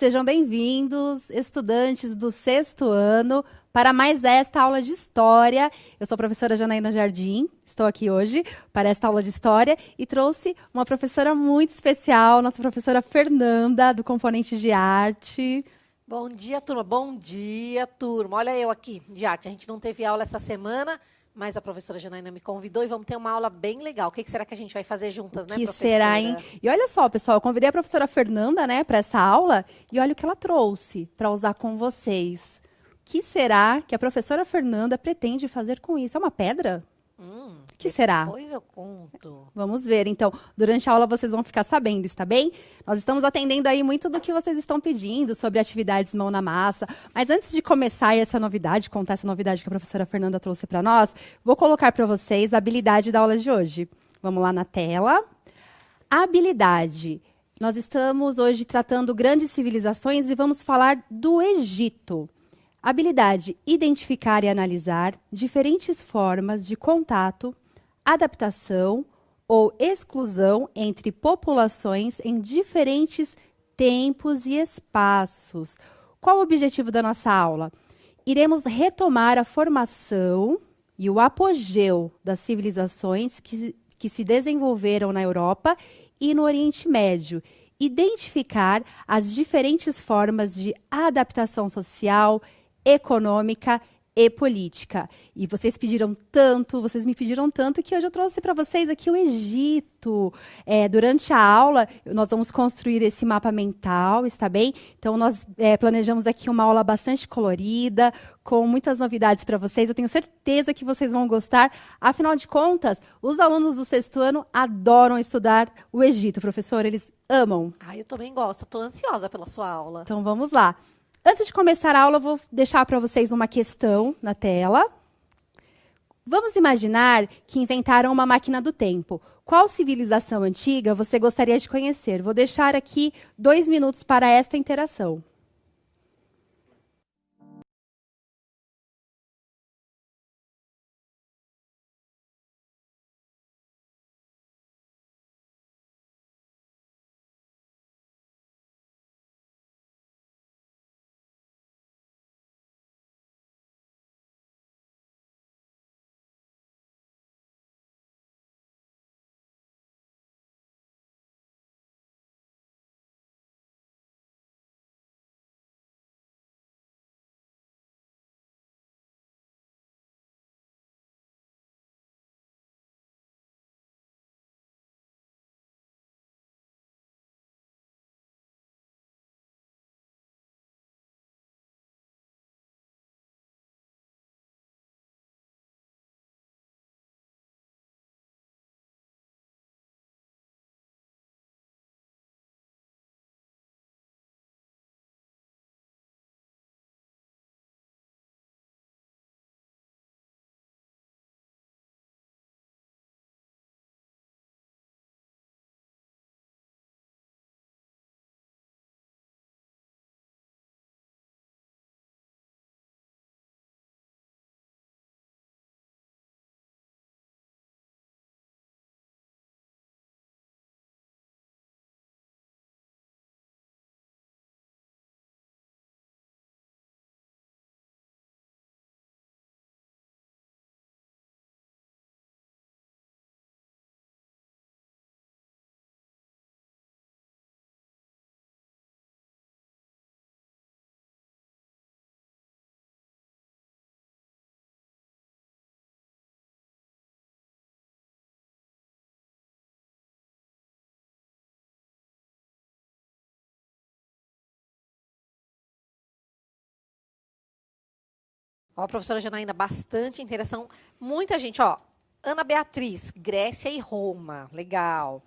Sejam bem-vindos, estudantes do 6º ano, para mais esta aula de História. Eu sou a professora Janaína Jardim, estou aqui hoje para esta aula de História e trouxe uma professora muito especial, nossa professora Fernanda, do Componente de Arte. Bom dia, turma. Bom dia, turma. Olha eu aqui, de arte. A gente não teve aula essa semana, mas a professora Janaína me convidou e vamos ter uma aula bem legal. O que será que a gente vai fazer juntas, né, Que professora? será, hein? E olha só, pessoal, eu convidei a professora Fernanda, né, para essa aula e olha o que ela trouxe para usar com vocês. O que será que a professora Fernanda pretende fazer com isso? É uma pedra? O que será? Depois eu conto. Vamos ver, então. Durante a aula vocês vão ficar sabendo, está bem? Nós estamos atendendo aí muito do que vocês estão pedindo sobre atividades mão na massa. Mas antes de começar essa novidade, contar essa novidade que a professora Fernanda trouxe para nós, vou colocar para vocês a habilidade da aula de hoje. Vamos lá na tela. Habilidade. Nós estamos hoje tratando grandes civilizações e vamos falar do Egito. Habilidade: identificar e analisar diferentes formas de contato, adaptação ou exclusão entre populações em diferentes tempos e espaços. Qual o objetivo da nossa aula? Iremos retomar a formação e o apogeu das civilizações que se desenvolveram na Europa e no Oriente Médio, identificar as diferentes formas de adaptação social, econômica e política. E vocês me pediram tanto que hoje eu trouxe para vocês aqui o Egito. Durante a aula, nós vamos construir esse mapa mental, está bem? Então, nós planejamos aqui uma aula bastante colorida, com muitas novidades para vocês. Eu tenho certeza que vocês vão gostar. Afinal de contas, os alunos do 6º ano adoram estudar o Egito, professor. Eles amam. Eu também gosto. Estou ansiosa pela sua aula. Então, vamos lá. Antes de começar a aula, eu vou deixar para vocês uma questão na tela. Vamos imaginar que inventaram uma máquina do tempo. Qual civilização antiga você gostaria de conhecer? Vou deixar aqui 2 minutos para esta interação. Ó, professora Janaína, bastante interação. Muita gente, Ana Beatriz, Grécia e Roma. Legal.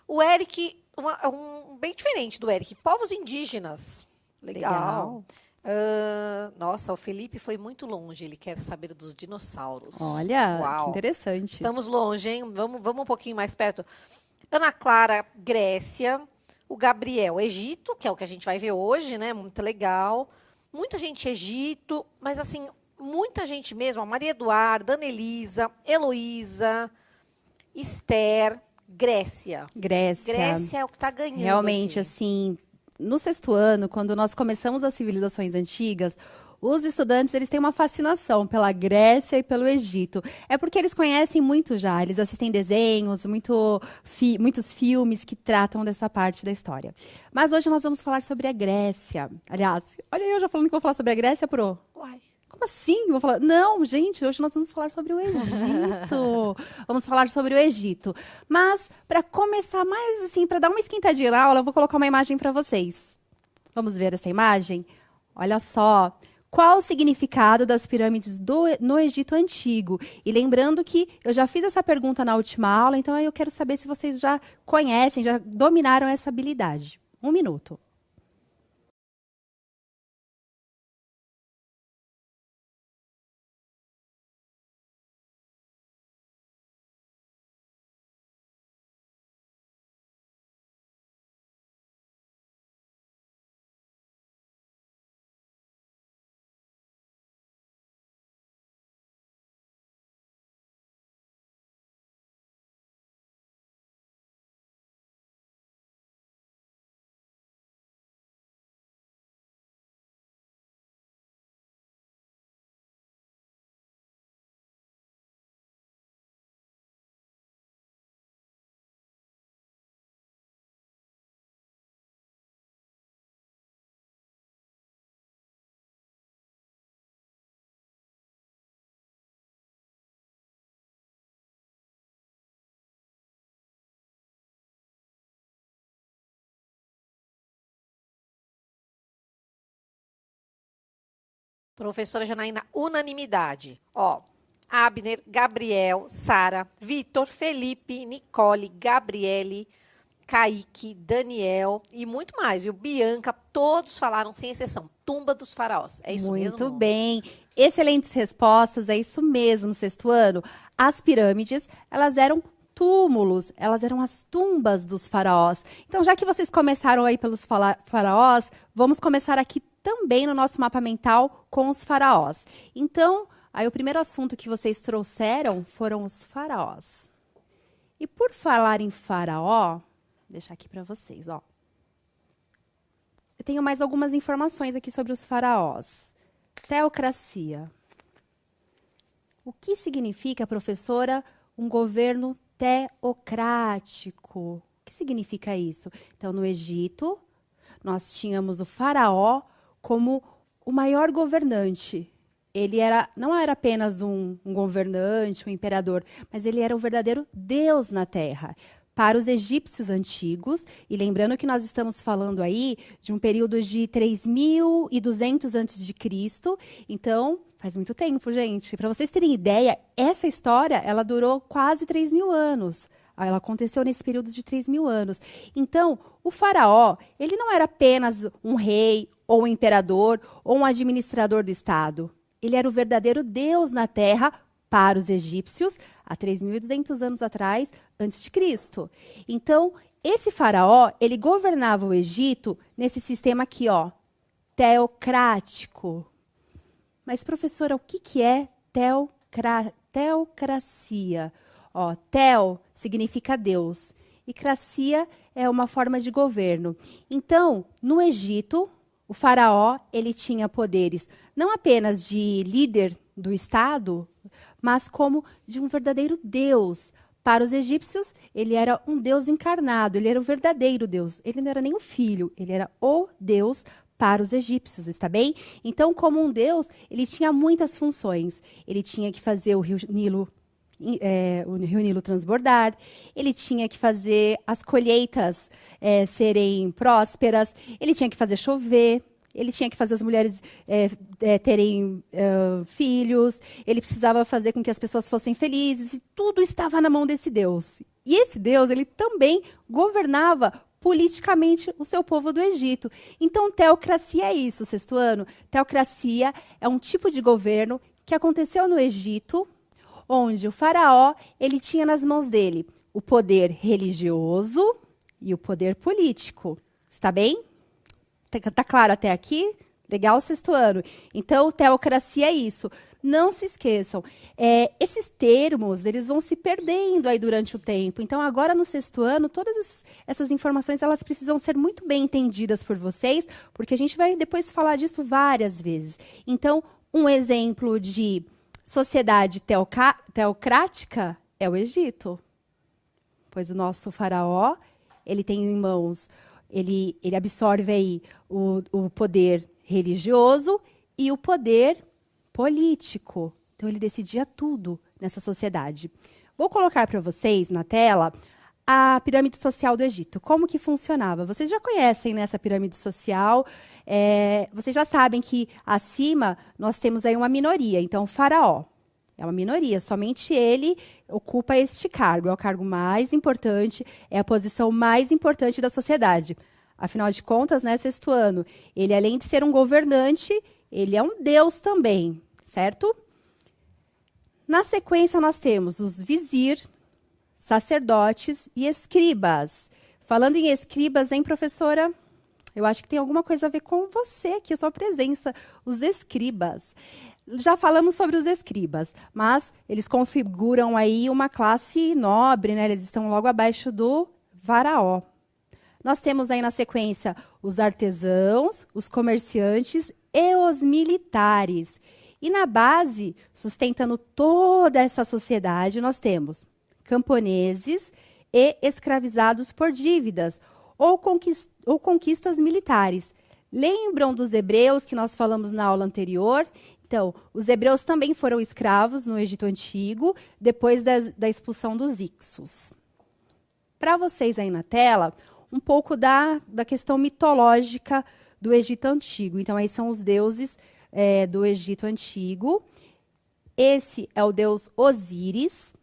O Eric, bem diferente do Eric, povos indígenas. Legal. Nossa, o Felipe foi muito longe. Ele quer saber dos dinossauros. Olha, Uau. que interessante. Estamos longe, hein? Vamos um pouquinho mais perto. Ana Clara, Grécia. O Gabriel, Egito, que é o que a gente vai ver hoje, né? Muito legal. Muita gente Egito, mas assim, muita gente mesmo. A Maria Eduarda, Ana Elisa, Heloísa, Esther, Grécia. Grécia. Grécia é o que está ganhando. Realmente, aqui. assim, no sexto ano, quando nós começamos as civilizações antigas, os estudantes eles têm uma fascinação pela Grécia e pelo Egito. É porque eles conhecem muito já, eles assistem desenhos, muitos filmes que tratam dessa parte da história. Mas hoje nós vamos falar sobre a Grécia. Aliás, olha eu já falando que vou falar sobre a Grécia, Pro. Uai. Como assim? Vou falar... Não, gente, hoje nós vamos falar sobre o Egito. Vamos falar sobre o Egito. Mas, para começar mais assim, para dar uma esquentadinha na aula, eu vou colocar uma imagem para vocês. Vamos ver essa imagem? Olha só. Qual o significado das pirâmides no Egito Antigo? E lembrando que eu já fiz essa pergunta na última aula, então eu quero saber se vocês já conhecem, já dominaram essa habilidade. 1 minuto. Professora Janaína, unanimidade. Ó, Abner, Gabriel, Sara, Vitor, Felipe, Nicole, Gabriele, Kaique, Daniel e muito mais. E o Bianca, todos falaram sem exceção. Tumba dos faraós. É isso mesmo? Muito bem. Excelentes respostas, é isso mesmo, sexto ano. As pirâmides, elas eram túmulos, elas eram as tumbas dos faraós. Então, já que vocês começaram aí pelos faraós, vamos começar aqui também no nosso mapa mental com os faraós. Então, aí o primeiro assunto que vocês trouxeram foram os faraós. E por falar em faraó, vou deixar aqui para vocês, ó. Eu tenho mais algumas informações aqui sobre os faraós. Teocracia. O que significa, professora, um governo teocrático? O que significa isso? Então, no Egito, nós tínhamos o faraó como o maior governante. Ele não era apenas um governante, um imperador, mas ele era o verdadeiro Deus na Terra. Para os egípcios antigos, e lembrando que nós estamos falando aí de um período de 3.200 a.C., então faz muito tempo, gente. Para vocês terem ideia, essa história ela durou quase 3.000 anos. Ela aconteceu nesse período de 3.000 anos. Então, o faraó, ele não era apenas um rei, ou um imperador, ou um administrador do Estado. Ele era o verdadeiro Deus na Terra para os egípcios, há 3.200 anos atrás, antes de Cristo. Então, esse faraó, ele governava o Egito nesse sistema aqui, ó, teocrático. Mas, professora, o que é teocracia? Ó, teo significa Deus e cracia é uma forma de governo. Então, no Egito, o faraó ele tinha poderes não apenas de líder do Estado, mas como de um verdadeiro Deus. Para os egípcios, ele era um Deus encarnado, ele era o verdadeiro Deus. Ele não era nem um filho, ele era o Deus para os egípcios, está bem? Então, como um Deus, ele tinha muitas funções. Ele tinha que fazer o rio Nilo transbordar, ele tinha que fazer as colheitas serem prósperas, ele tinha que fazer chover, ele tinha que fazer as mulheres terem filhos, ele precisava fazer com que as pessoas fossem felizes, e tudo estava na mão desse Deus. E esse Deus, ele também governava politicamente o seu povo do Egito. Então, teocracia é isso, sexto ano. Teocracia é um tipo de governo que aconteceu no Egito, onde o faraó ele tinha nas mãos dele o poder religioso e o poder político. Está bem? Tá claro até aqui? Legal, sexto ano? Então, teocracia é isso. Não se esqueçam. Esses termos, eles vão se perdendo aí durante o tempo. Então, agora no sexto ano, todas essas informações, elas precisam ser muito bem entendidas por vocês, porque a gente vai depois falar disso várias vezes. Então, um exemplo de sociedade teocrática é o Egito. Pois o nosso faraó, ele tem em mãos, ele absorve aí o poder religioso e o poder político. Então, ele decidia tudo nessa sociedade. Vou colocar para vocês na tela a pirâmide social do Egito. Como que funcionava? Vocês já conhecem, né, essa pirâmide social. Vocês já sabem que acima nós temos aí uma minoria. Então, o faraó é uma minoria. Somente ele ocupa este cargo. É o cargo mais importante, é a posição mais importante da sociedade. Afinal de contas, né, sexto ano, ele, além de ser um governante, ele é um deus também, certo? Na sequência, nós temos os vizir, sacerdotes e escribas. Falando em escribas, hein, professora? Eu acho que tem alguma coisa a ver com você aqui, a sua presença, os escribas. Já falamos sobre os escribas, mas eles configuram aí uma classe nobre, né? Eles estão logo abaixo do faraó. Nós temos aí na sequência os artesãos, os comerciantes e os militares. E na base, sustentando toda essa sociedade, nós temos camponeses e escravizados por dívidas ou conquistas militares. Lembram dos hebreus que nós falamos na aula anterior? Então, os hebreus também foram escravos no Egito Antigo, depois da expulsão dos Ixos. Para vocês aí na tela, um pouco da questão mitológica do Egito Antigo. Então, aí são os deuses do Egito Antigo. Esse é o deus Osíris,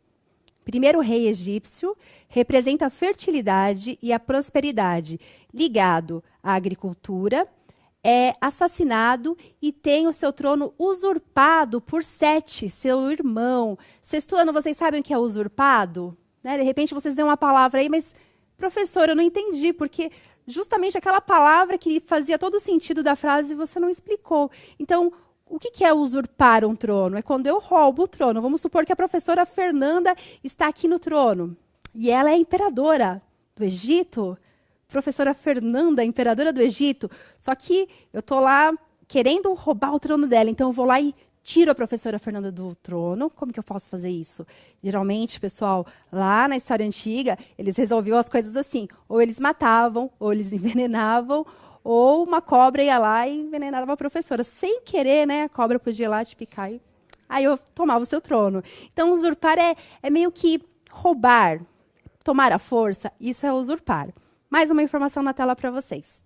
primeiro rei egípcio, representa a fertilidade e a prosperidade, ligado à agricultura, é assassinado e tem o seu trono usurpado por Sete, seu irmão. Sexto ano, vocês sabem o que é usurpado? Né? De repente, vocês dêem uma palavra aí, mas... Professor, eu não entendi, porque justamente aquela palavra que fazia todo o sentido da frase você não explicou. Então, o que é usurpar um trono? É quando eu roubo o trono. Vamos supor que a professora Fernanda está aqui no trono e ela é imperadora do Egito. Professora Fernanda, imperadora do Egito. Só que eu estou lá querendo roubar o trono dela, então eu vou lá e tiro a professora Fernanda do trono. Como que eu posso fazer isso? Geralmente, pessoal, lá na história antiga, eles resolviam as coisas assim. Ou eles matavam, ou eles envenenavam, ou uma cobra ia lá e envenenava a professora. Sem querer, né? A cobra podia ir lá te picar e aí eu tomava o seu trono. Então, usurpar é meio que roubar, tomar a força. Isso é usurpar. Mais uma informação na tela para vocês.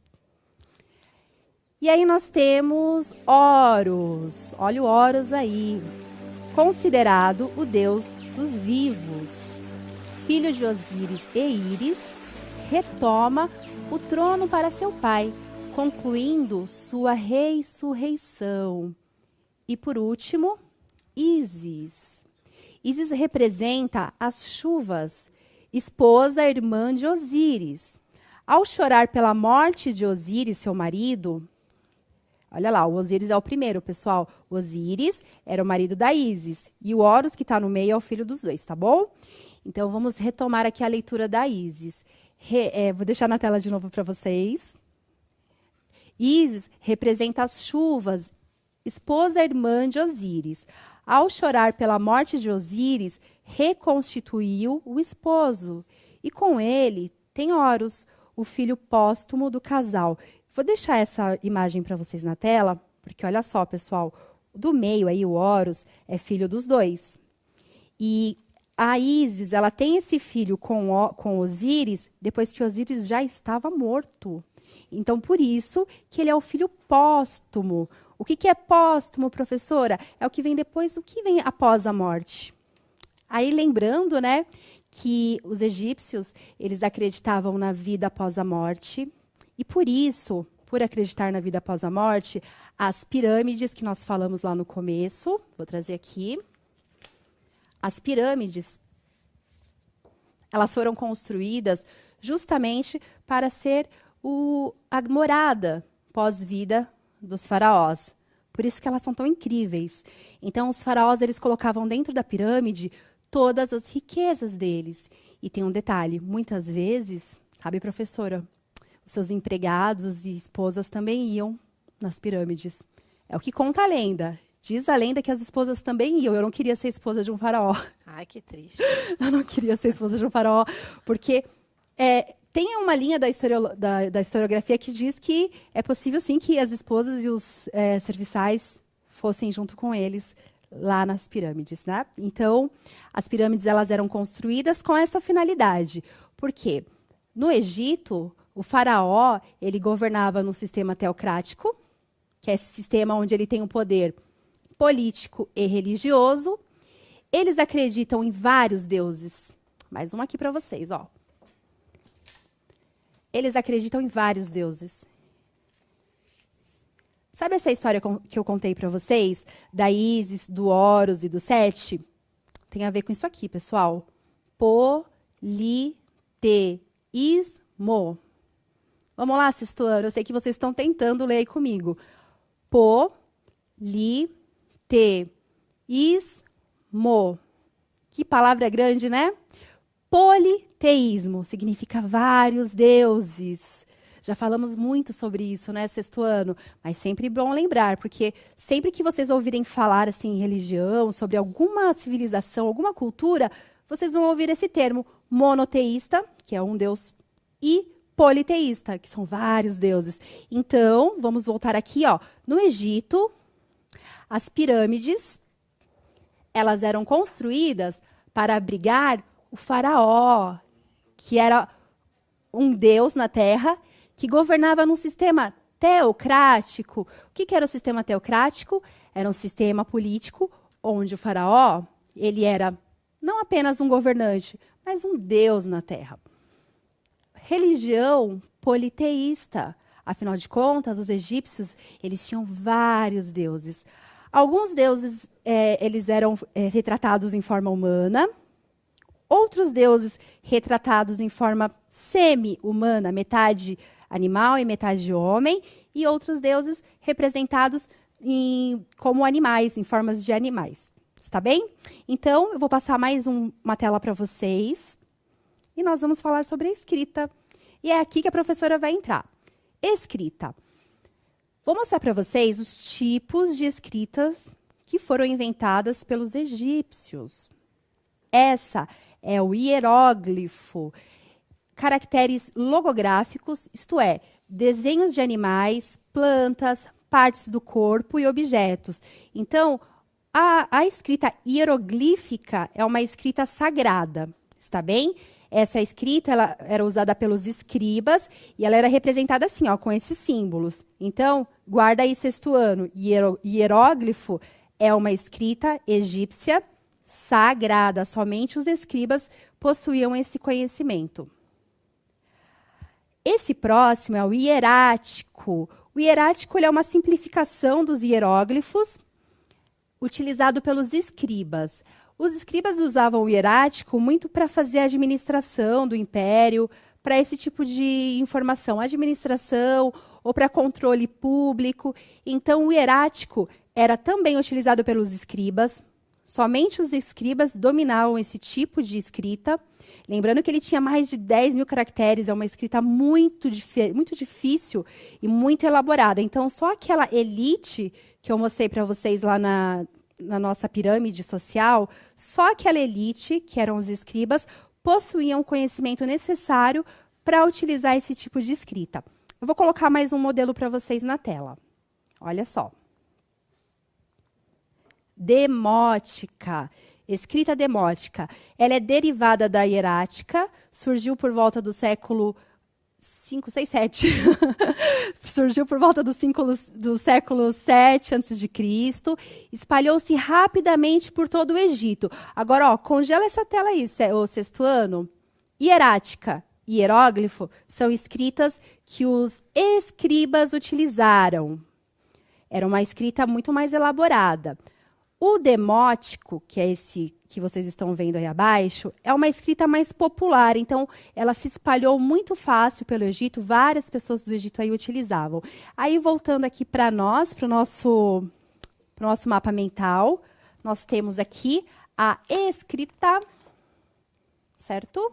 E aí nós temos Horus. Olha o Horus aí. Considerado o deus dos vivos. Filho de Osíris e Íris, retoma o trono para seu pai, concluindo sua ressurreição. E por último, Ísis. Ísis representa as chuvas, esposa irmã de Osíris. Ao chorar pela morte de Osíris, seu marido... Olha lá, o Osíris é o primeiro, pessoal. O Osíris era o marido da Ísis. E o Horus, que está no meio, é o filho dos dois, tá bom? Então, vamos retomar aqui a leitura da Ísis. Vou deixar na tela de novo para vocês. Ísis representa as chuvas, esposa irmã de Osíris. Ao chorar pela morte de Osíris, reconstituiu o esposo. E com ele tem Horus, o filho póstumo do casal. Vou deixar essa imagem para vocês na tela, porque olha só, pessoal, do meio aí o Horus é filho dos dois. E a Ísis, ela tem esse filho com Osíris, depois que Osíris já estava morto. Então, por isso que ele é o filho póstumo. O que é póstumo, professora? É o que vem depois, o que vem após a morte. Aí, lembrando, né, que os egípcios, eles acreditavam na vida após a morte. E por isso, por acreditar na vida após a morte, as pirâmides que nós falamos lá no começo, vou trazer aqui, as pirâmides, elas foram construídas justamente para ser a morada pós-vida dos faraós. Por isso que elas são tão incríveis. Então, os faraós, eles colocavam dentro da pirâmide todas as riquezas deles. E tem um detalhe, muitas vezes, sabe, professora, os seus empregados e esposas também iam nas pirâmides. É o que conta a lenda. Diz a lenda que as esposas também iam. Eu não queria ser esposa de um faraó. Ai, que triste. Eu não queria ser esposa de um faraó, porque tem uma linha da historiografia que diz que é possível, sim, que as esposas e os serviçais fossem junto com eles lá nas pirâmides, né? Então, as pirâmides elas eram construídas com essa finalidade. Por quê? No Egito, o faraó ele governava num sistema teocrático, que é esse sistema onde ele tem o poder político e religioso. Eles acreditam em vários deuses. Mais um aqui para vocês, ó. Eles acreditam em vários deuses. Sabe essa história que eu contei para vocês? Da Ísis, do Horus e do Sete? Tem a ver com isso aqui, pessoal. Politeísmo. Vamos lá, sexto ano. Eu sei que vocês estão tentando ler aí comigo. Politeísmo. Que palavra grande, né? Politeísmo significa vários deuses. Já falamos muito sobre isso, né, sexto ano? Mas sempre bom lembrar, porque sempre que vocês ouvirem falar assim em religião, sobre alguma civilização, alguma cultura, vocês vão ouvir esse termo monoteísta, que é um deus, e politeísta, que são vários deuses. Então, vamos voltar aqui, ó. No Egito, as pirâmides, elas eram construídas para abrigar o faraó, que era um deus na terra, que governava num sistema teocrático. O que era o sistema teocrático? Era um sistema político onde o faraó ele era não apenas um governante, mas um deus na terra. Religião politeísta. Afinal de contas, os egípcios eles tinham vários deuses. Alguns deuses eles eram retratados em forma humana, outros deuses retratados em forma semi-humana, metade animal e metade homem, e outros deuses representados como animais, em formas de animais. Está bem? Então, eu vou passar mais uma tela para vocês, e nós vamos falar sobre a escrita. E é aqui que a professora vai entrar. Escrita. Vou mostrar para vocês os tipos de escritas que foram inventadas pelos egípcios. Essa é o hieróglifo. Caracteres logográficos, isto é, desenhos de animais, plantas, partes do corpo e objetos. Então, a escrita hieroglífica é uma escrita sagrada, está bem? Essa escrita ela era usada pelos escribas e ela era representada assim, ó, com esses símbolos. Então, guarda aí sexto ano. Hieróglifo é uma escrita egípcia sagrada. Somente os escribas possuíam esse conhecimento. Esse próximo é o hierático. O hierático ele é uma simplificação dos hieróglifos utilizado pelos escribas. Os escribas usavam o hierático muito para fazer a administração do império, para esse tipo de informação, administração ou para controle público. Então, o hierático era também utilizado pelos escribas. Somente os escribas dominavam esse tipo de escrita. Lembrando que ele tinha mais de 10.000 caracteres, é uma escrita muito difícil e muito elaborada. Então, só aquela elite que eu mostrei para vocês lá na nossa pirâmide social, só aquela elite, que eram os escribas, possuíam o conhecimento necessário para utilizar esse tipo de escrita. Eu vou colocar mais um modelo para vocês na tela. Olha só. Demótica. Escrita demótica. Ela é derivada da hierática, surgiu por volta do século 5, 6, 7. Surgiu por volta do século 7 a.C., espalhou-se rapidamente por todo o Egito. Agora, ó, congela essa tela aí, o sexto ano. Hierática e hieróglifo são escritas que os escribas utilizaram. Era uma escrita muito mais elaborada. O demótico, que é esse que vocês estão vendo aí abaixo, é uma escrita mais popular. Então, ela se espalhou muito fácil pelo Egito. Várias pessoas do Egito aí utilizavam. Aí, voltando aqui para nós, para o nosso mapa mental, nós temos aqui a escrita, certo?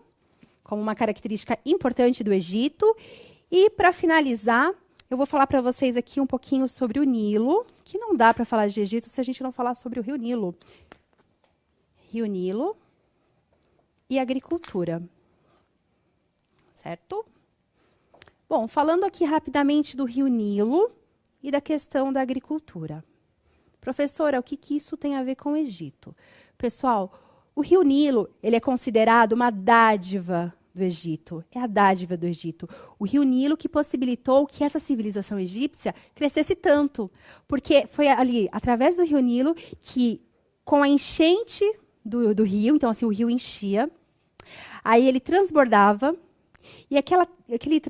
Como uma característica importante do Egito. E, para finalizar, eu vou falar para vocês aqui um pouquinho sobre o Nilo, que não dá para falar de Egito se a gente não falar sobre o Rio Nilo. Rio Nilo e agricultura. Certo? Bom, falando aqui rapidamente do Rio Nilo e da questão da agricultura. Professora, o que isso tem a ver com o Egito? Pessoal, o Rio Nilo, ele é considerado uma dádiva do Egito. É a dádiva do Egito. O Rio Nilo que possibilitou que essa civilização egípcia crescesse tanto. Porque foi ali, através do Rio Nilo, que com a enchente do rio, então assim, o rio enchia, aí ele transbordava, e aquele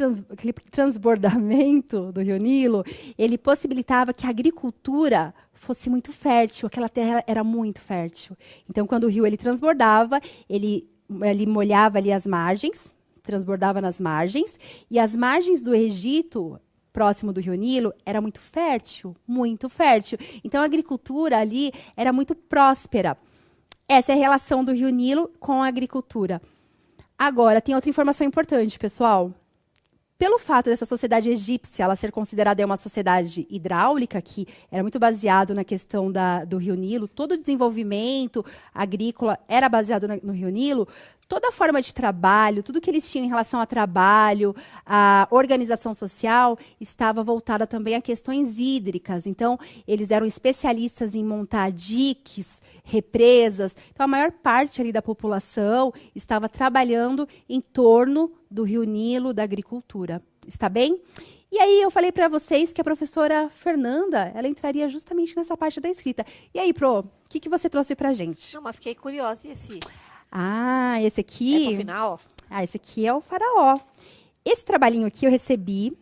transbordamento do Rio Nilo, ele possibilitava que a agricultura fosse muito fértil, aquela terra era muito fértil. Então, quando o rio ele transbordava, ele molhava ali as margens, transbordava nas margens, e as margens do Egito, próximo do Rio Nilo, era muito fértil, muito fértil. Então, a agricultura ali era muito próspera. Essa é a relação do Rio Nilo com a agricultura. Agora, tem outra informação importante, pessoal. Pelo fato dessa sociedade egípcia ela ser considerada uma sociedade hidráulica, que era muito baseado na questão do Rio Nilo, todo o desenvolvimento agrícola era baseado no Rio Nilo, toda a forma de trabalho, tudo que eles tinham em relação a trabalho, a organização social, estava voltada também a questões hídricas. Então, eles eram especialistas em montar diques, represas. Então, a maior parte ali da população estava trabalhando em torno do Rio Nilo, da agricultura. Está bem? E aí, eu falei para vocês que a professora Fernanda, ela entraria justamente nessa parte da escrita. E aí, Pro, o que você trouxe para a gente? Não, mas fiquei curiosa. E esse? Ah, esse aqui... É pro final? Ah, esse aqui é o faraó. Esse trabalhinho aqui eu recebi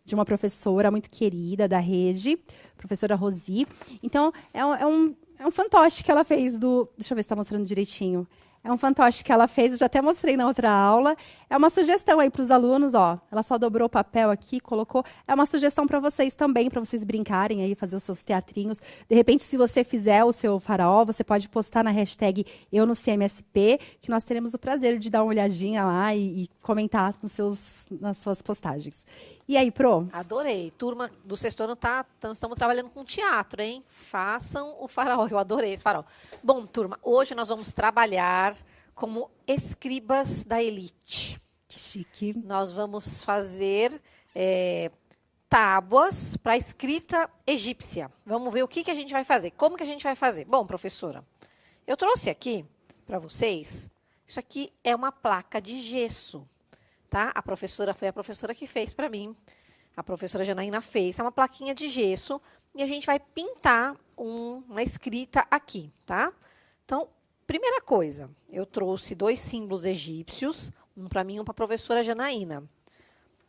de uma professora muito querida da rede, professora Rosi. Então, é um fantoche que ela fez do... Deixa eu ver se está mostrando direitinho. É um fantoche que ela fez, eu já até mostrei na outra aula. É uma sugestão aí para os alunos, ó. Ela só dobrou o papel aqui, colocou. É uma sugestão para vocês também, para vocês brincarem aí, fazer os seus teatrinhos. De repente, se você fizer o seu faraó, você pode postar na hashtag Eu no CMSP, que nós teremos o prazer de dar uma olhadinha lá e comentar nas suas postagens. E aí, Pro? Adorei. Turma do sexto ano, estamos trabalhando com teatro, hein? Façam o faraó. Eu adorei esse faraó. Bom, turma, hoje nós vamos trabalhar como escribas da elite. Que chique. Nós vamos fazer tábuas para escrita egípcia. Vamos ver o que a gente vai fazer. Como que a gente vai fazer? Bom, professora, eu trouxe aqui para vocês, isso aqui é uma placa de gesso. Tá? Foi a professora que fez para mim. A professora Janaína fez. É uma plaquinha de gesso. E a gente vai pintar uma escrita aqui. Tá? Então, primeira coisa. Eu trouxe 2 símbolos egípcios. Um para mim e um para a professora Janaína.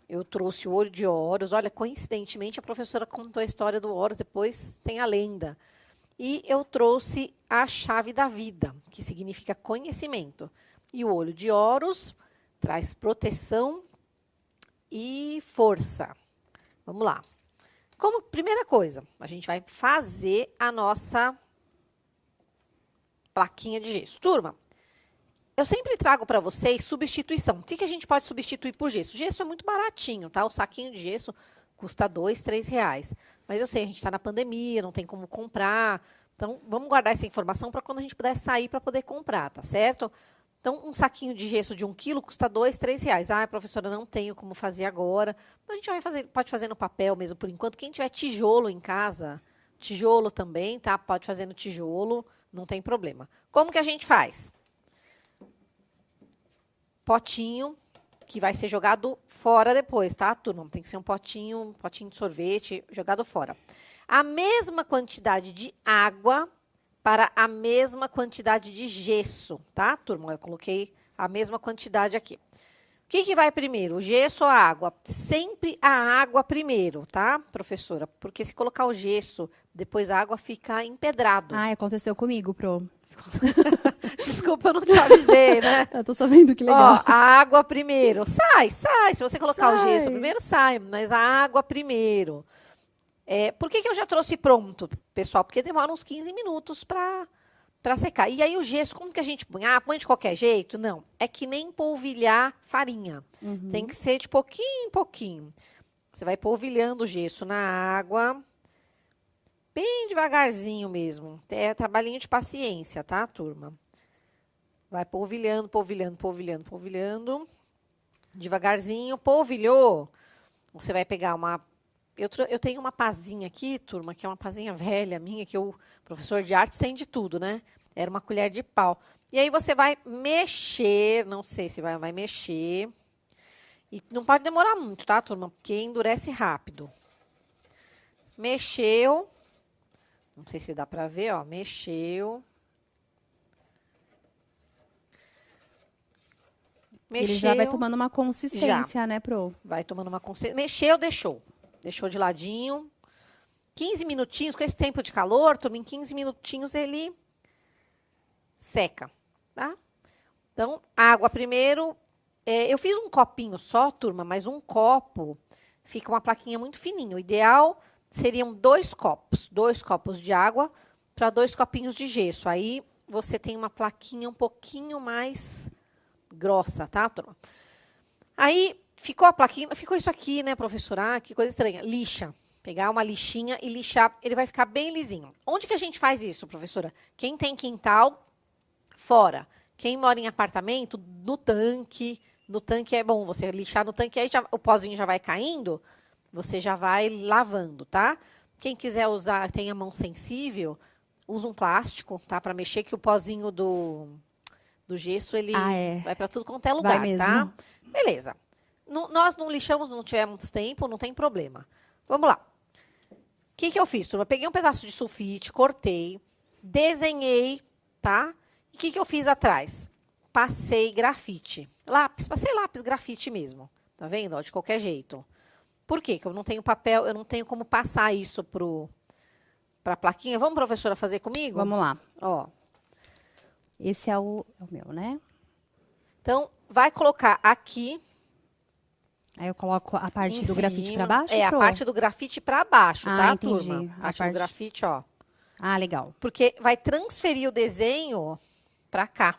Eu trouxe o olho de Horus. Olha, coincidentemente, a professora contou a história do Horus. Depois tem a lenda. E eu trouxe a chave da vida, que significa conhecimento. E o olho de Horus traz proteção e força. Vamos lá. Como primeira coisa, a gente vai fazer a nossa plaquinha de gesso. Turma, eu sempre trago para vocês substituição. O que a gente pode substituir por gesso? Gesso é muito baratinho, tá? O saquinho de gesso custa R$2, R$3. Mas eu sei, a gente está na pandemia, não tem como comprar. Então, vamos guardar essa informação para quando a gente puder sair para poder comprar, tá certo? Então, um saquinho de gesso de 1 quilo custa R$2, R$3. Ah, professora, não tenho como fazer agora. Então, a gente pode fazer no papel mesmo, por enquanto. Quem tiver tijolo em casa, tijolo também, tá? Pode fazer no tijolo, não tem problema. Como que a gente faz? Potinho, que vai ser jogado fora depois, tá, turma? Tem que ser um potinho de sorvete jogado fora. A mesma quantidade de água para a mesma quantidade de gesso, tá, turma? Eu coloquei a mesma quantidade aqui. O que vai primeiro, o gesso ou a água? Sempre a água primeiro, tá, professora? Porque se colocar o gesso, depois a água fica empedrado. Ah, aconteceu comigo, Pro. Desculpa, eu não te avisei, né? Eu tô sabendo, que legal. Ó, a água primeiro. Sai. Se você colocar o gesso primeiro, sai. Mas a água primeiro. Por que eu já trouxe pronto, pessoal? Porque demora uns 15 minutos para secar. E aí o gesso, como que a gente põe? Ah, põe de qualquer jeito? Não. É que nem polvilhar farinha. Tem que ser de pouquinho em pouquinho. Você vai polvilhando o gesso na água, bem devagarzinho mesmo. É trabalhinho de paciência, tá, turma? Vai polvilhando. Devagarzinho. Polvilhou. Você vai pegar uma... Eu tenho uma pazinha aqui, turma, que é uma pazinha velha minha, que o professor de artes tem de tudo, né? Era uma colher de pau. E aí você vai mexer, não sei se vai mexer. E não pode demorar muito, tá, turma? Porque endurece rápido. Mexeu. Não sei se dá pra ver, ó. Mexeu. Ele já vai tomando uma consistência, já, né, Pro? Vai tomando uma consistência. Mexeu, deixou. Deixou de ladinho. 15 minutinhos, com esse tempo de calor, turma, em 15 minutinhos ele seca, tá? Então, água primeiro. Eu fiz um copinho só, turma, mas um copo fica uma plaquinha muito fininha. O ideal seriam 2 copos. 2 copos de água para 2 copinhos de gesso. Aí você tem uma plaquinha um pouquinho mais grossa, tá, turma? Aí ficou a plaquinha, ficou isso aqui, né, professora? Ah, que coisa estranha. Lixa. Pegar uma lixinha e lixar, ele vai ficar bem lisinho. Onde que a gente faz isso, professora? Quem tem quintal, fora. Quem mora em apartamento, no tanque. No tanque é bom você lixar no tanque, aí o pozinho já vai caindo, você já vai lavando, tá? Quem quiser usar, tem a mão sensível, usa um plástico, tá? Para mexer, que o pozinho do gesso, ele vai para tudo quanto é lugar, tá? Beleza. Nós não lixamos, não tivemos tempo, não tem problema. Vamos lá. O que eu fiz, turma? Peguei um pedaço de sulfite, cortei, desenhei, tá? E o que eu fiz atrás? Passei grafite. Passei lápis grafite mesmo. Tá vendo? Ó, de qualquer jeito. Por quê? Porque eu não tenho papel, eu não tenho como passar isso pra plaquinha. Vamos, professora, fazer comigo? Vamos lá. Ó. Esse é o meu, né? Então, vai colocar aqui. Aí eu coloco a parte do grafite para baixo? A parte do grafite para baixo, tá, entendi. turma? A parte do grafite, ó. Ah, legal. Porque vai transferir o desenho para cá.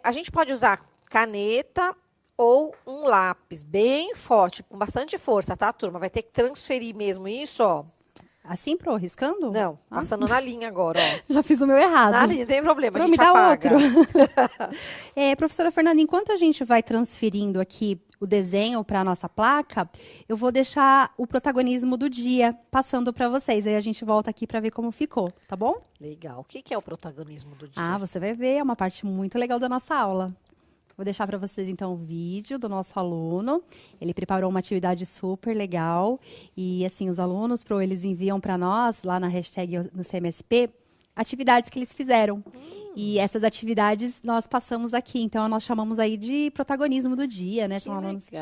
A gente pode usar caneta ou um lápis bem forte, com bastante força, tá, turma? Vai ter que transferir mesmo isso, ó. Assim, Pro, riscando? Não, passando na linha agora, ó. Já fiz o meu errado. Na linha, não tem problema, Pro, a gente me dá apaga. outro. Professora Fernanda, enquanto a gente vai transferindo aqui o desenho para a nossa placa, eu vou deixar o protagonismo do dia passando para vocês. Aí a gente volta aqui para ver como ficou, tá bom? Legal. O que é o protagonismo do dia? Ah, você vai ver, é uma parte muito legal da nossa aula. Vou deixar para vocês, então, o vídeo do nosso aluno. Ele preparou uma atividade super legal. E, assim, os alunos, eles enviam para nós, lá na hashtag no CMSP, atividades que eles fizeram. E essas atividades nós passamos aqui. Então, nós chamamos aí de protagonismo do dia, né? São alunos que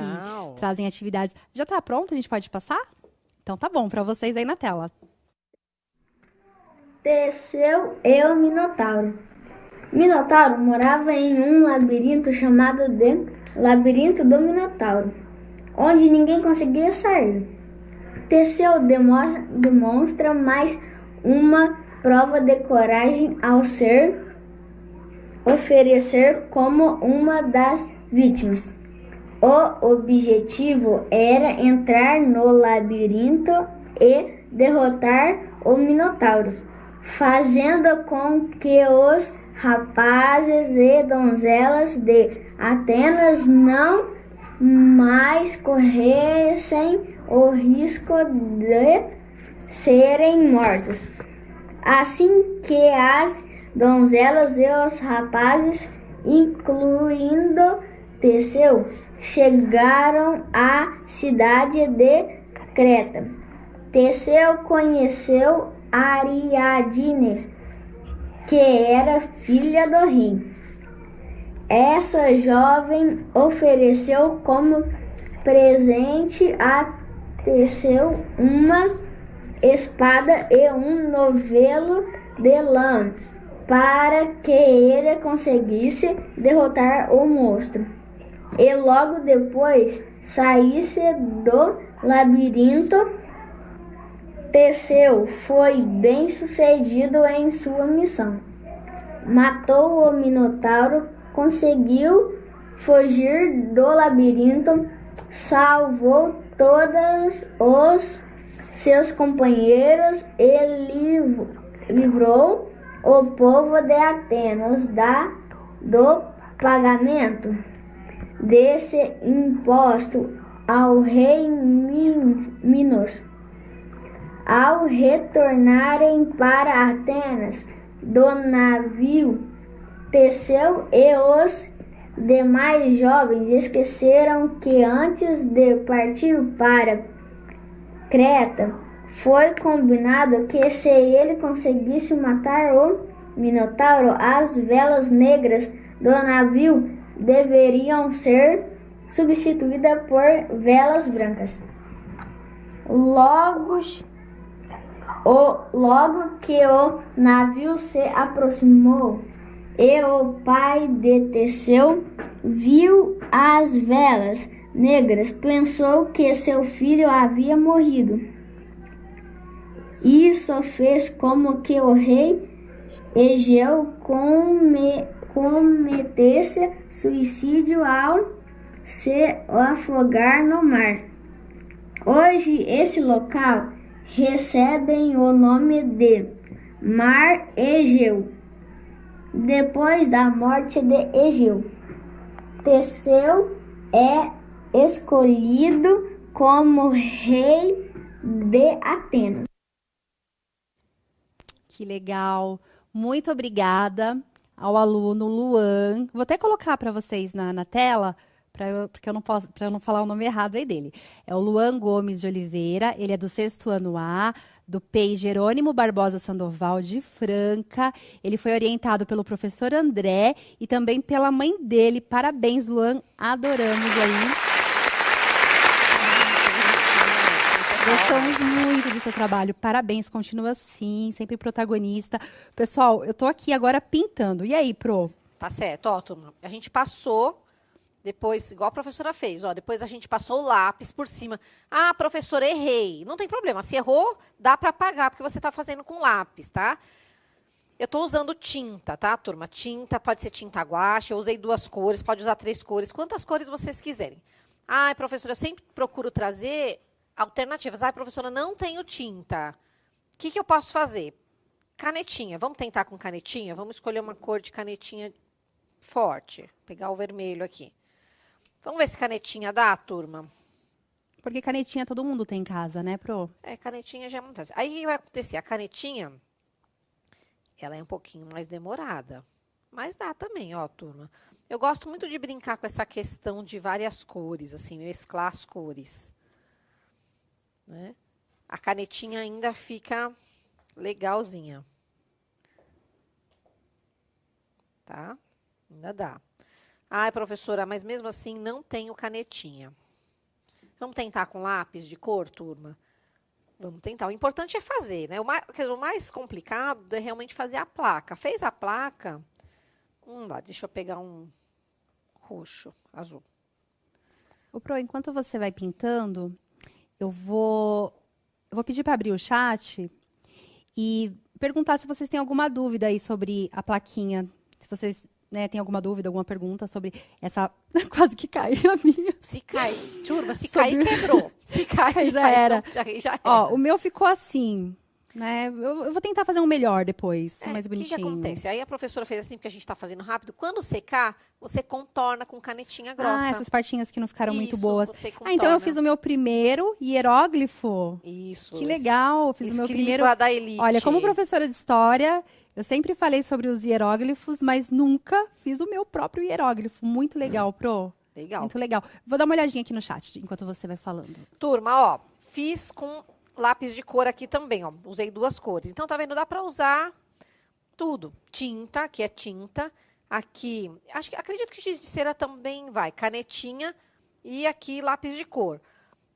trazem atividades. Já está pronto? A gente pode passar? Então, tá bom, para vocês aí na tela. Teseu e o Minotauro. Minotauro morava em um labirinto chamado de Labirinto do Minotauro, onde ninguém conseguia sair. Teseu demonstra mais uma prova de coragem ao oferecer como uma das vítimas. O objetivo era entrar no labirinto e derrotar o Minotauro, fazendo com que os rapazes e donzelas de Atenas não mais corressem o risco de serem mortos. Assim que as donzelas e os rapazes, incluindo Teseu, chegaram à cidade de Creta. Teseu conheceu Ariadne, que era filha do rei, Essa jovem ofereceu como presente a Teseu uma espada e um novelo de lã para que ele conseguisse derrotar o monstro e logo depois saísse do labirinto. Teseu foi bem sucedido em sua missão. Matou o Minotauro, conseguiu fugir do labirinto, salvou todos os seus companheiros e livrou o povo de Atenas do pagamento desse imposto ao rei Minos. Ao retornarem para Atenas do navio, Teseu e os demais jovens esqueceram que antes de partir para Creta, foi combinado que se ele conseguisse matar o Minotauro, as velas negras do navio deveriam ser substituídas por velas brancas. Logo que o navio se aproximou e o pai de Teseu viu as velas negras, pensou que seu filho havia morrido. Isso fez como que o rei Egeu cometesse suicídio ao se afogar no mar. Hoje, esse local recebe o nome de Mar Egeu, depois da morte de Egeu. Teseu é escolhido como rei de Atenas. Que legal. Muito obrigada ao aluno Luan. Vou até colocar para vocês na tela, porque eu não posso, para eu não falar o nome errado aí dele. É o Luan Gomes de Oliveira, ele é do 6º ano A, do PEI Jerônimo Barbosa Sandoval de Franca. Ele foi orientado pelo professor André e também pela mãe dele. Parabéns, Luan, adoramos aí. Gostamos muito do seu trabalho. Parabéns, continua assim, sempre protagonista. Pessoal, eu tô aqui agora pintando. E aí, Pro? Tá certo, ó, turma. A gente passou, depois, igual a professora fez, ó, depois a gente passou o lápis por cima. Ah, professora, errei. Não tem problema, se errou, dá para apagar, porque você tá fazendo com lápis, tá? Eu tô usando tinta, tá, turma? Tinta, pode ser tinta guache, eu usei 2 cores, pode usar 3 cores, quantas cores vocês quiserem. Ah, professora, eu sempre procuro trazer alternativas. Ah, professora, não tenho tinta. O que eu posso fazer? Canetinha. Vamos tentar com canetinha? Vamos escolher uma cor de canetinha forte. Pegar o vermelho aqui. Vamos ver se canetinha dá, turma? Porque canetinha todo mundo tem em casa, né, Pro? É, canetinha já é muito fácil. Aí o que vai acontecer? A canetinha, ela é um pouquinho mais demorada. Mas dá também, ó, turma. Eu gosto muito de brincar com essa questão de várias cores, assim, mesclar as cores. Né? A canetinha ainda fica legalzinha. Tá? Ainda dá. Ai, professora, mas mesmo assim não tenho canetinha. Vamos tentar com lápis de cor, turma? Vamos tentar. O importante é fazer, né? O mais complicado é realmente fazer a placa. Fez a placa? Lá, deixa eu pegar um roxo, azul. Ô, Pro, enquanto você vai pintando, eu vou pedir para abrir o chat e perguntar se vocês têm alguma dúvida aí sobre a plaquinha. Se vocês, né, têm alguma dúvida, alguma pergunta sobre essa... Quase que cai a minha. Se cai, turma, se cair, quebrou. Se cai, já era. Já era. Ó, o meu ficou assim, né? Eu vou tentar fazer um melhor depois, mais bonitinho. O que acontece? Aí a professora fez assim, porque a gente está fazendo rápido. Quando secar, você contorna com canetinha grossa. Ah, essas partinhas que não ficaram muito Isso, boas. você Ah, então eu contorna. fiz o meu primeiro hieróglifo. Isso. Que legal, fiz o meu primeiro... Escriba da elite. Olha, como professora de história, eu sempre falei sobre os hieróglifos, mas nunca fiz o meu próprio hieróglifo. Muito legal, Pro. Legal. Muito legal. Vou dar uma olhadinha aqui no chat, enquanto você vai falando. Turma, ó, fiz com lápis de cor aqui também, ó. Usei 2 cores. Então, tá vendo? Dá pra usar tudo. Tinta, que é tinta. Aqui, acredito que giz de cera também vai. Canetinha e aqui lápis de cor.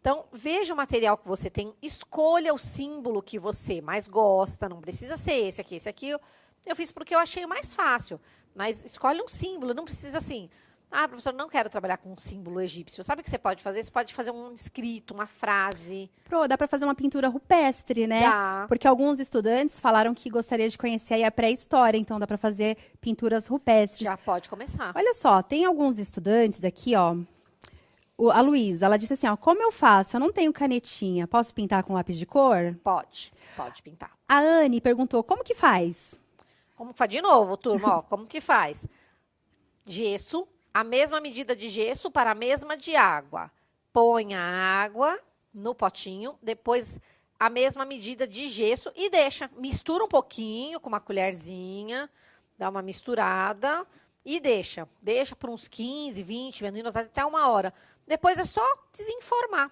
Então, veja o material que você tem, escolha o símbolo que você mais gosta, não precisa ser esse aqui. Esse aqui eu fiz porque eu achei mais fácil, mas escolhe um símbolo, não precisa assim... Ah, professor, não quero trabalhar com um símbolo egípcio. Sabe o que você pode fazer? Você pode fazer um escrito, uma frase. Dá para fazer uma pintura rupestre, né? Dá. Porque alguns estudantes falaram que gostaria de conhecer aí a pré-história, então dá para fazer pinturas rupestres. Já pode começar. Olha só, tem alguns estudantes aqui, ó. A Luísa, ela disse assim, ó, como eu faço? Eu não tenho canetinha, posso pintar com lápis de cor? Pode pintar. A Anne perguntou, como que faz? Como que faz? De novo, turma, ó, como que faz? Gesso, a mesma medida de gesso para a mesma de água. Põe a água no potinho, depois a mesma medida de gesso e deixa. Mistura um pouquinho com uma colherzinha, dá uma misturada e deixa. Deixa por uns 15, 20 minutos, até 1 hora. Depois é só desenformar.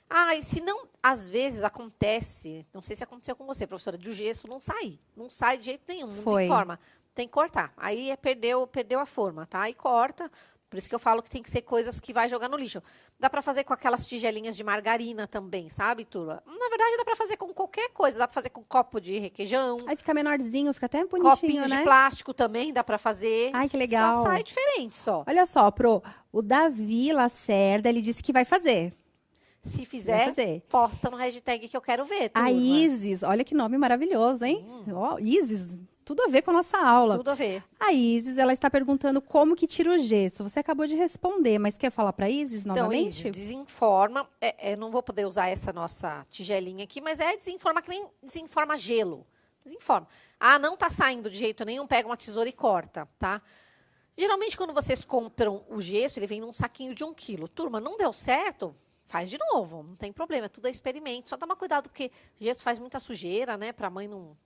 Ah, e se não, às vezes acontece, não sei se aconteceu com você, professora, de o gesso não sair. Não sai de jeito nenhum, não desenforma. Tem que cortar. Aí perdeu a forma, tá? Aí corta. Por isso que eu falo que tem que ser coisas que vai jogar no lixo. Dá pra fazer com aquelas tigelinhas de margarina também, sabe, turma? Na verdade, dá pra fazer com qualquer coisa. Dá pra fazer com copo de requeijão. Aí fica menorzinho, fica até bonitinho, Copinho né? de plástico também dá pra fazer. Ai, que legal. Só sai diferente, só. Olha só, o Davi Lacerda, ele disse que vai fazer. Se fizer, posta no hashtag que eu quero ver, turma. A Isis, olha que nome maravilhoso, hein? Ó, Isis, tudo a ver com a nossa aula. Tudo a ver. A Isis, ela está perguntando como que tira o gesso. Você acabou de responder, mas quer falar para Isis novamente? Então, Isis, desenforma. Não vou poder usar essa nossa tigelinha aqui, mas desenforma que nem desenforma gelo. Desenforma. Ah, não tá saindo de jeito nenhum, pega uma tesoura e corta, tá? Geralmente, quando vocês compram o gesso, ele vem num saquinho de 1 quilo. Turma, não deu certo? Faz de novo, não tem problema, tudo é experimento. Só toma cuidado, porque gesso faz muita sujeira, né? Pra mãe não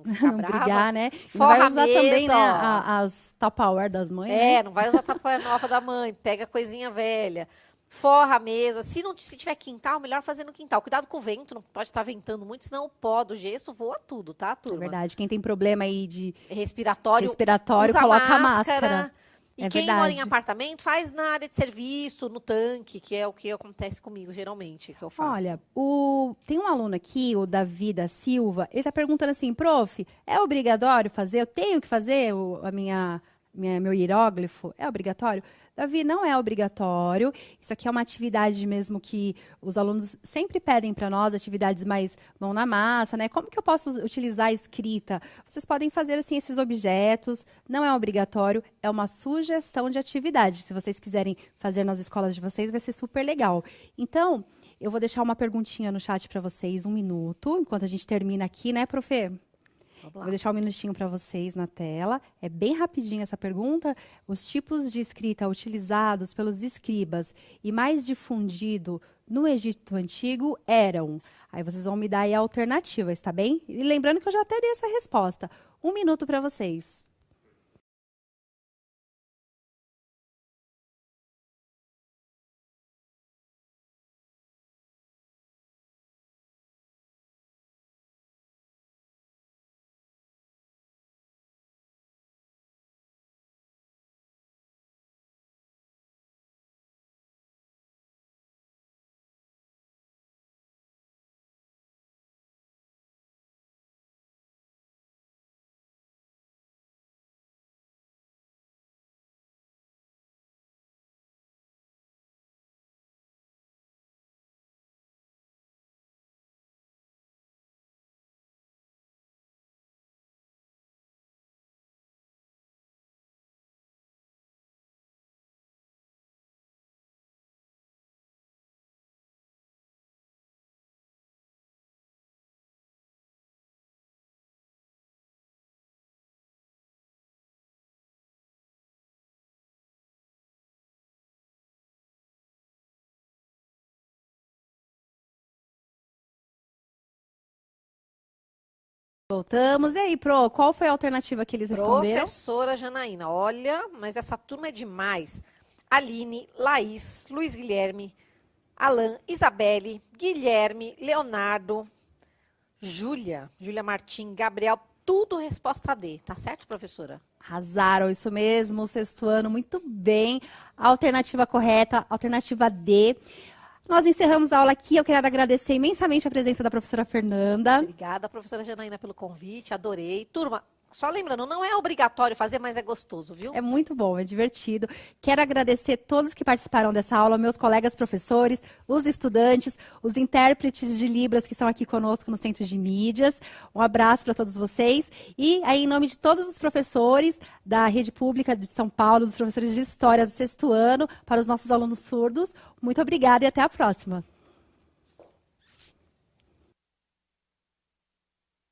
ficar não brava. brigar, né? Forra não vai usar a mesa, também, né, ó. as Tupperware das mães, né? Não vai usar Tupperware nova da mãe, pega coisinha velha. Forra a mesa. Se tiver quintal, melhor fazer no quintal. Cuidado com o vento, não pode estar ventando muito, senão o pó do gesso voa tudo, tá, turma? É verdade, quem tem problema aí de respiratório usa coloca a máscara. E quem mora em apartamento, faz na área de serviço, no tanque, que é o que acontece comigo, geralmente, que eu faço. Olha, tem um aluno aqui, o Davi da Silva, ele está perguntando assim, prof, é obrigatório fazer? Eu tenho que fazer meu hieróglifo? É obrigatório? Davi, não é obrigatório. Isso aqui é uma atividade mesmo que os alunos sempre pedem para nós, atividades mais mão na massa, né? Como que eu posso utilizar a escrita? Vocês podem fazer assim esses objetos, não é obrigatório, é uma sugestão de atividade. Se vocês quiserem fazer nas escolas de vocês, vai ser super legal. Então, eu vou deixar uma perguntinha no chat para vocês, 1 minuto, enquanto a gente termina aqui, né, profe? Vou deixar 1 minutinho para vocês na tela. É bem rapidinho essa pergunta. Os tipos de escrita utilizados pelos escribas e mais difundido no Egito Antigo eram... Aí vocês vão me dar aí alternativas, tá bem? E lembrando que eu já até dei essa resposta. 1 minuto para vocês. Voltamos. E aí, Pro, qual foi a alternativa que eles responderam? Professora Janaína, olha, mas essa turma é demais. Aline, Laís, Luiz Guilherme, Alan, Isabelle, Guilherme, Leonardo, Júlia Martim, Gabriel, tudo resposta D, tá certo, professora? Arrasaram, isso mesmo, o sexto ano, muito bem. A alternativa correta, alternativa D. Nós encerramos a aula aqui. Eu quero agradecer imensamente a presença da professora Fernanda. Obrigada, professora Janaína, pelo convite, adorei. Turma, só lembrando, não é obrigatório fazer, mas é gostoso, viu? É muito bom, é divertido. Quero agradecer todos que participaram dessa aula, meus colegas professores, os estudantes, os intérpretes de Libras que estão aqui conosco no Centro de Mídias. Um abraço para todos vocês. E aí, em nome de todos os professores da Rede Pública de São Paulo, dos professores de História do sexto ano, para os nossos alunos surdos, muito obrigada e até a próxima.